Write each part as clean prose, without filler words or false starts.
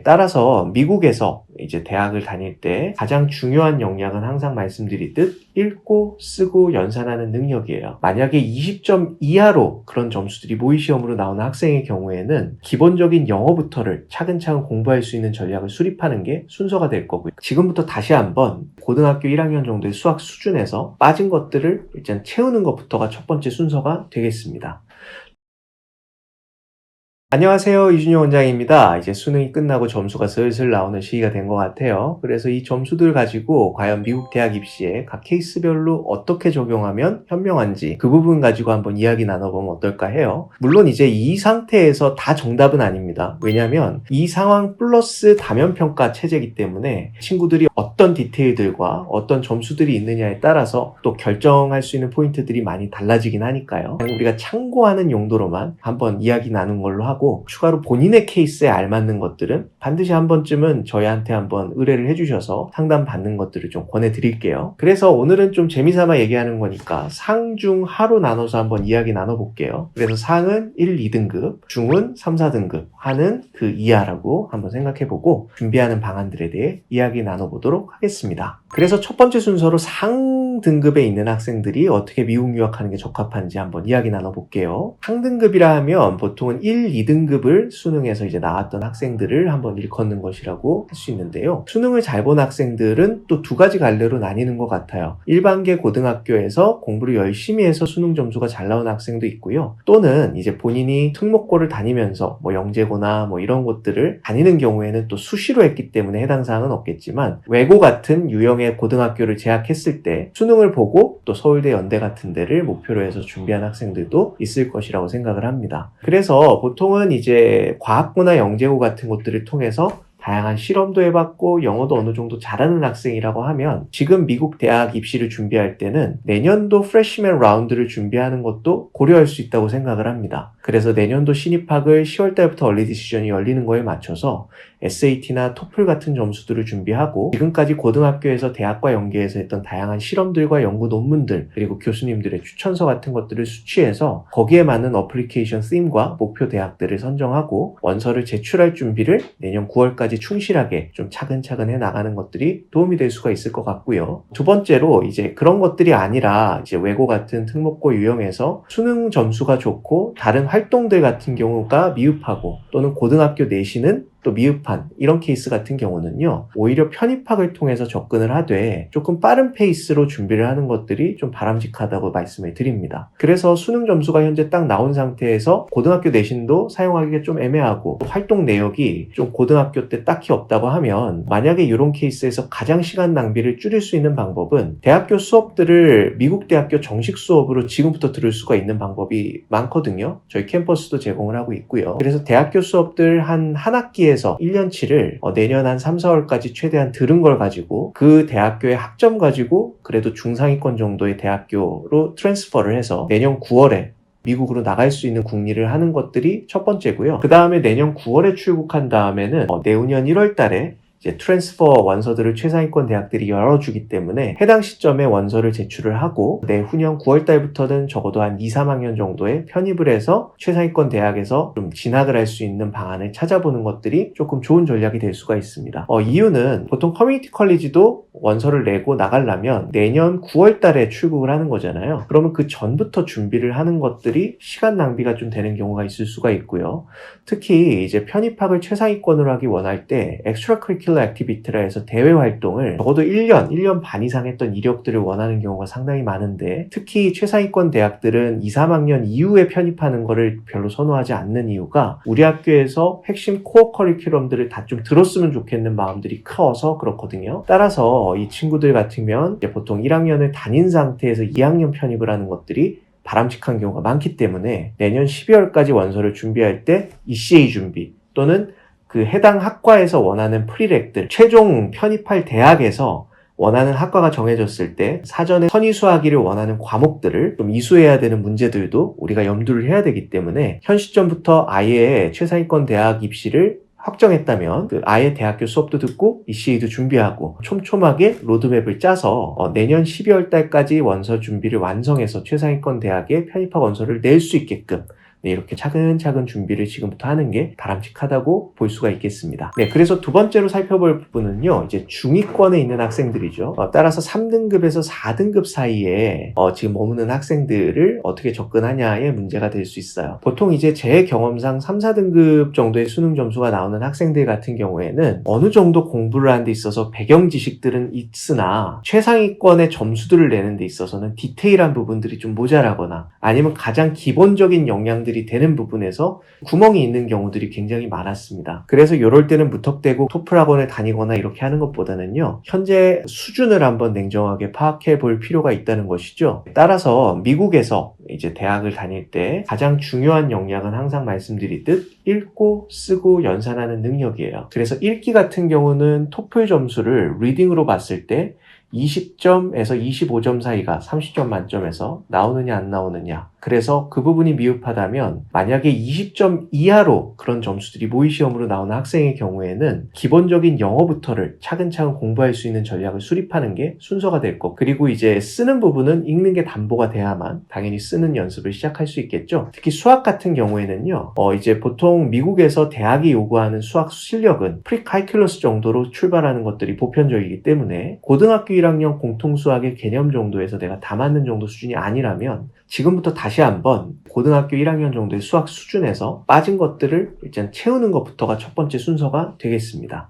따라서 미국에서 이제 대학을 다닐 때 가장 중요한 역량은 항상 말씀드리듯 읽고 쓰고 연산하는 능력이에요. 만약에 20점 이하로 그런 점수들이 모의시험으로 나오는 학생의 경우에는 기본적인 영어부터를 차근차근 공부할 수 있는 전략을 수립하는 게 순서가 될 거고요. 지금부터 다시 한번 고등학교 1학년 정도의 수학 수준에서 빠진 것들을 일단 채우는 것부터가 첫 번째 순서가 되겠습니다. 안녕하세요. 이준효 원장입니다. 이제 수능이 끝나고 점수가 슬슬 나오는 시기가 된 것 같아요. 그래서 이 점수들 가지고 과연 미국 대학 입시에 각 케이스별로 어떻게 적용하면 현명한지 그 부분 가지고 한번 이야기 나눠보면 어떨까 해요. 물론 이제 이 상태에서 다 정답은 아닙니다. 왜냐하면 이 상황 플러스 다면평가 체제이기 때문에 친구들이 어떤 디테일들과 어떤 점수들이 있느냐에 따라서 또 결정할 수 있는 포인트들이 많이 달라지긴 하니까요. 우리가 참고하는 용도로만 한번 이야기 나눈 걸로 하고 추가로 본인의 케이스에 알맞는 것들은 반드시 한 번쯤은 저희한테 한번 의뢰를 해주셔서 상담 받는 것들을 좀 권해드릴게요. 그래서 오늘은 좀 재미삼아 얘기하는 거니까 상, 중, 하로 나눠서 한번 이야기 나눠볼게요. 그래서 상은 1, 2등급, 중은 3, 4등급, 하는 그 이하라고 한번 생각해보고 준비하는 방안들에 대해 이야기 나눠보도록 하겠습니다. 그래서 첫 번째 순서로 상 등급에 있는 학생들이 어떻게 미국 유학하는 게 적합한지 한번 이야기 나눠볼게요. 상등급이라 하면 보통은 1, 2등급을 수능에서 이제 나왔던 학생들을 한번 일컫는 것이라고 할 수 있는데요. 수능을 잘 본 학생들은 또 두 가지 갈래로 나뉘는 것 같아요. 일반계 고등학교에서 공부를 열심히 해서 수능 점수가 잘 나오는 학생도 있고요. 또는 이제 본인이 특목고를 다니면서 뭐 영재고나 뭐 이런 곳들을 다니는 경우에는 또 수시로 했기 때문에 해당 사항은 없겠지만 외고 같은 유형의 고등학교를 재학했을 때 수능을 보고 또 서울대, 연대 같은 데를 목표로 해서 준비한 학생들도 있을 것이라고 생각을 합니다. 그래서 보통은 이제 과학고나 영재고 같은 곳들을 통해서 다양한 실험도 해봤고 영어도 어느 정도 잘하는 학생이라고 하면 지금 미국 대학 입시를 준비할 때는 내년도 프레시맨 라운드를 준비하는 것도 고려할 수 있다고 생각을 합니다. 그래서 내년도 신입학을 10월달부터 얼리 디시전이 열리는 거에 맞춰서 SAT나 토플 같은 점수들을 준비하고 지금까지 고등학교에서 대학과 연계해서 했던 다양한 실험들과 연구 논문들 그리고 교수님들의 추천서 같은 것들을 수취해서 거기에 맞는 어플리케이션 팀과 목표 대학들을 선정하고 원서를 제출할 준비를 내년 9월까지 충실하게 좀 차근차근 해 나가는 것들이 도움이 될 수가 있을 것 같고요. 두 번째로 이제 그런 것들이 아니라 이제 외고 같은 특목고 유형에서 수능 점수가 좋고 다른 활동들 같은 경우가 미흡하고 또는 고등학교 내신은 또 미흡한 이런 케이스 같은 경우는요. 오히려 편입학을 통해서 접근을 하되 조금 빠른 페이스로 준비를 하는 것들이 좀 바람직하다고 말씀을 드립니다. 그래서 수능 점수가 현재 딱 나온 상태에서 고등학교 내신도 사용하기가 좀 애매하고 활동 내역이 좀 고등학교 때 딱히 없다고 하면 만약에 이런 케이스에서 가장 시간 낭비를 줄일 수 있는 방법은 대학교 수업들을 미국 대학교 정식 수업으로 지금부터 들을 수가 있는 방법이 많거든요. 저희 캠퍼스도 제공을 하고 있고요. 그래서 대학교 수업들 한 학기에 1년치를 내년 한 3, 4월까지 최대한 들은 걸 가지고 그 대학교의 학점 가지고 그래도 중상위권 정도의 대학교로 트랜스퍼를 해서 내년 9월에 미국으로 나갈 수 있는 국리를 하는 것들이 첫 번째고요. 그 다음에 내년 9월에 출국한 다음에는 내후년 1월 달에 이제 트랜스퍼 원서들을 최상위권 대학들이 열어주기 때문에 해당 시점에 원서를 제출을 하고 내후년 9월달부터는 적어도 한 2, 3학년 정도에 편입을 해서 최상위권 대학에서 좀 진학을 할 수 있는 방안을 찾아보는 것들이 조금 좋은 전략이 될 수가 있습니다. 이유는 보통 커뮤니티 컬리지도 원서를 내고 나가려면 내년 9월달에 출국을 하는 거잖아요. 그러면 그 전부터 준비를 하는 것들이 시간 낭비가 좀 되는 경우가 있을 수가 있고요. 특히 이제 편입학을 최상위권으로 하기 원할 때 엑스트라 커리큘러 액티비티라 해서 대외 활동을 적어도 1년 반 이상 했던 이력들을 원하는 경우가 상당히 많은데 특히 최상위권 대학들은 2, 3학년 이후에 편입하는 거를 별로 선호하지 않는 이유가 우리 학교에서 핵심 코어 커리큘럼들을 다 좀 들었으면 좋겠는 마음들이 커서 그렇거든요. 따라서 이 친구들 같으면 이제 보통 1학년을 다닌 상태에서 2학년 편입을 하는 것들이 바람직한 경우가 많기 때문에 내년 12월까지 원서를 준비할 때 ECA 준비 또는 그 해당 학과에서 원하는 프리렉들, 최종 편입할 대학에서 원하는 학과가 정해졌을 때 사전에 선이수하기를 원하는 과목들을 좀 이수해야 되는 문제들도 우리가 염두를 해야 되기 때문에 현 시점부터 아예 최상위권 대학 입시를 확정했다면 그 아예 대학교 수업도 듣고 ECA도 준비하고 촘촘하게 로드맵을 짜서 내년 12월 달까지 원서 준비를 완성해서 최상위권 대학에 편입학 원서를 낼 수 있게끔 네, 이렇게 차근차근 준비를 지금부터 하는 게 바람직하다고 볼 수가 있겠습니다. 네, 그래서 두 번째로 살펴볼 부분은요, 이제 중위권에 있는 학생들이죠. 따라서 3등급에서 4등급 사이에 지금 머무는 학생들을 어떻게 접근하냐의 문제가 될 수 있어요. 보통 이제 제 경험상 3, 4등급 정도의 수능 점수가 나오는 학생들 같은 경우에는 어느 정도 공부를 하는 데 있어서 배경 지식들은 있으나 최상위권의 점수들을 내는 데 있어서는 디테일한 부분들이 좀 모자라거나 아니면 가장 기본적인 역량들이 되는 부분에서 구멍이 있는 경우들이 굉장히 많았습니다. 그래서 이럴 때는 무턱대고 토플 학원을 다니거나 이렇게 하는 것보다는요, 현재 수준을 한번 냉정하게 파악해 볼 필요가 있다는 것이죠. 따라서 미국에서 이제 대학을 다닐 때 가장 중요한 역량은 항상 말씀드리듯 읽고 쓰고 연산하는 능력이에요. 그래서 읽기 같은 경우는 토플 점수를 리딩으로 봤을 때 20점에서 25점 사이가 30점 만점에서 나오느냐 안 나오느냐, 그래서 그 부분이 미흡하다면 만약에 20점 이하로 그런 점수들이 모의시험으로 나오는 학생의 경우에는 기본적인 영어부터를 차근차근 공부할 수 있는 전략을 수립하는 게 순서가 될 것, 그리고 이제 쓰는 부분은 읽는 게 담보가 돼야만 당연히 쓰는 연습을 시작할 수 있겠죠. 특히 수학 같은 경우에는요, 이제 보통 미국에서 대학이 요구하는 수학 실력은 프리칼큘러스 정도로 출발하는 것들이 보편적이기 때문에 고등학교 1학년 공통수학의 개념 정도에서 내가 다 맞는 정도 수준이 아니라면 지금부터 다시 한번 고등학교 1학년 정도의 수학 수준에서 빠진 것들을 일단 채우는 것부터가 첫 번째 순서가 되겠습니다.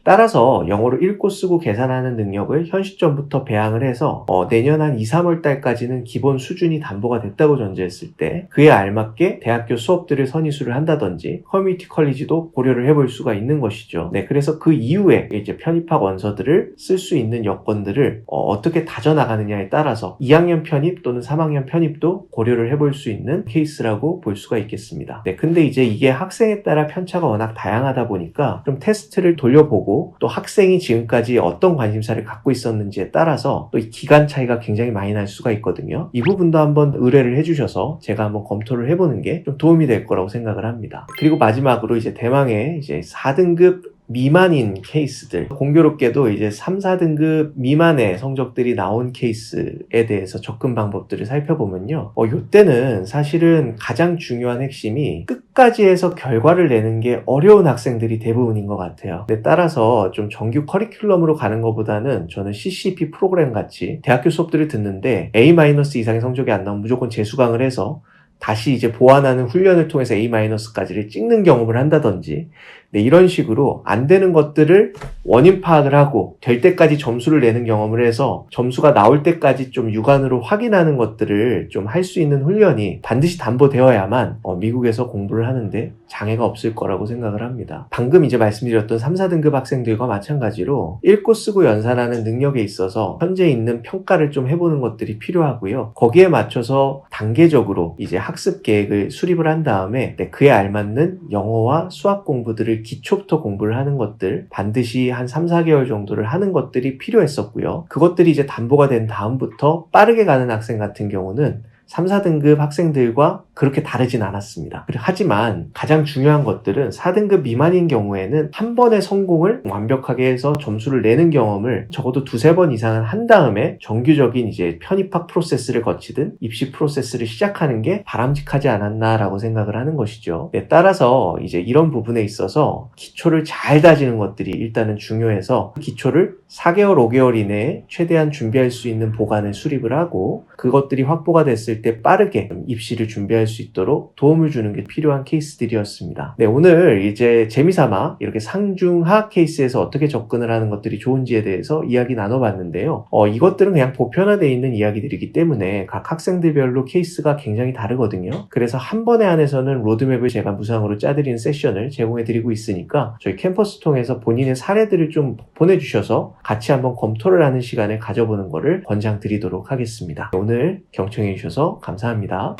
따라서 영어로 읽고 쓰고 계산하는 능력을 현 시점부터 배양을 해서 내년 한 2, 3월 달까지는 기본 수준이 담보가 됐다고 전제했을 때 그에 알맞게 대학교 수업들을 선의수를 한다든지 커뮤니티 컬리지도 고려를 해볼 수가 있는 것이죠. 네, 그래서 그 이후에 이제 편입학 원서들을 쓸 수 있는 여건들을 어떻게 다져나가느냐에 따라서 2학년 편입 또는 3학년 편입도 고려를 해볼 수 있는 케이스라고 볼 수가 있겠습니다. 네, 근데 이제 이게 학생에 따라 편차가 워낙 다양하다 보니까 좀 테스트를 돌려보고 또 학생이 지금까지 어떤 관심사를 갖고 있었는지에 따라서 또 이 기간 차이가 굉장히 많이 날 수가 있거든요. 이 부분도 한번 의뢰를 해주셔서 제가 한번 검토를 해보는 게 좀 도움이 될 거라고 생각을 합니다. 그리고 마지막으로 이제 대망의 이제 4등급 미만인 케이스들, 공교롭게도 이제 3, 4등급 미만의 성적들이 나온 케이스에 대해서 접근 방법들을 살펴보면요, 이때는 사실은 가장 중요한 핵심이 끝까지 해서 결과를 내는 게 어려운 학생들이 대부분인 것 같아요. 근데 따라서 좀 정규 커리큘럼으로 가는 것보다는 저는 CCP 프로그램 같이 대학교 수업들을 듣는데 A- 이상의 성적이 안 나오면 무조건 재수강을 해서 다시 이제 보완하는 훈련을 통해서 A-까지를 찍는 경험을 한다든지, 네, 이런 식으로 안 되는 것들을 원인 파악을 하고 될 때까지 점수를 내는 경험을 해서 점수가 나올 때까지 좀 육안으로 확인하는 것들을 좀 할 수 있는 훈련이 반드시 담보되어야만 미국에서 공부를 하는데 장애가 없을 거라고 생각을 합니다. 방금 이제 말씀드렸던 3, 4등급 학생들과 마찬가지로 읽고 쓰고 연산하는 능력에 있어서 현재 있는 평가를 좀 해보는 것들이 필요하고요. 거기에 맞춰서 단계적으로 이제 학습 계획을 수립을 한 다음에 그에 알맞는 영어와 수학 공부들을 기초부터 공부를 하는 것들 반드시 한 3, 4개월 정도를 하는 것들이 필요했었고요. 그것들이 이제 담보가 된 다음부터 빠르게 가는 학생 같은 경우는 3, 4등급 학생들과 그렇게 다르진 않았습니다. 하지만 가장 중요한 것들은 4등급 미만인 경우에는 한 번의 성공을 완벽하게 해서 점수를 내는 경험을 적어도 2, 3번 이상은 한 다음에 정규적인 이제 편입학 프로세스를 거치든 입시 프로세스를 시작하는 게 바람직하지 않았나라고 생각을 하는 것이죠. 네, 따라서 이제 이런 부분에 있어서 기초를 잘 다지는 것들이 일단은 중요해서 기초를 4개월, 5개월 이내에 최대한 준비할 수 있는 보관을 수립을 하고 그것들이 확보가 됐을 때 빠르게 입시를 준비할 수 있도록 도움을 주는 게 필요한 케이스들이었습니다. 네, 오늘 이제 재미삼아 이렇게 상중하 케이스에서 어떻게 접근을 하는 것들이 좋은지에 대해서 이야기 나눠봤는데요. 이것들은 그냥 보편화되어 있는 이야기들이기 때문에 각 학생들별로 케이스가 굉장히 다르거든요. 그래서 한 번에 한해서는 로드맵을 제가 무상으로 짜드리는 세션을 제공해드리고 있으니까 저희 캠퍼스 통해서 본인의 사례들을 좀 보내주셔서 같이 한번 검토를 하는 시간을 가져보는 것을 권장드리도록 하겠습니다. 오늘 경청해 주셔서 감사합니다.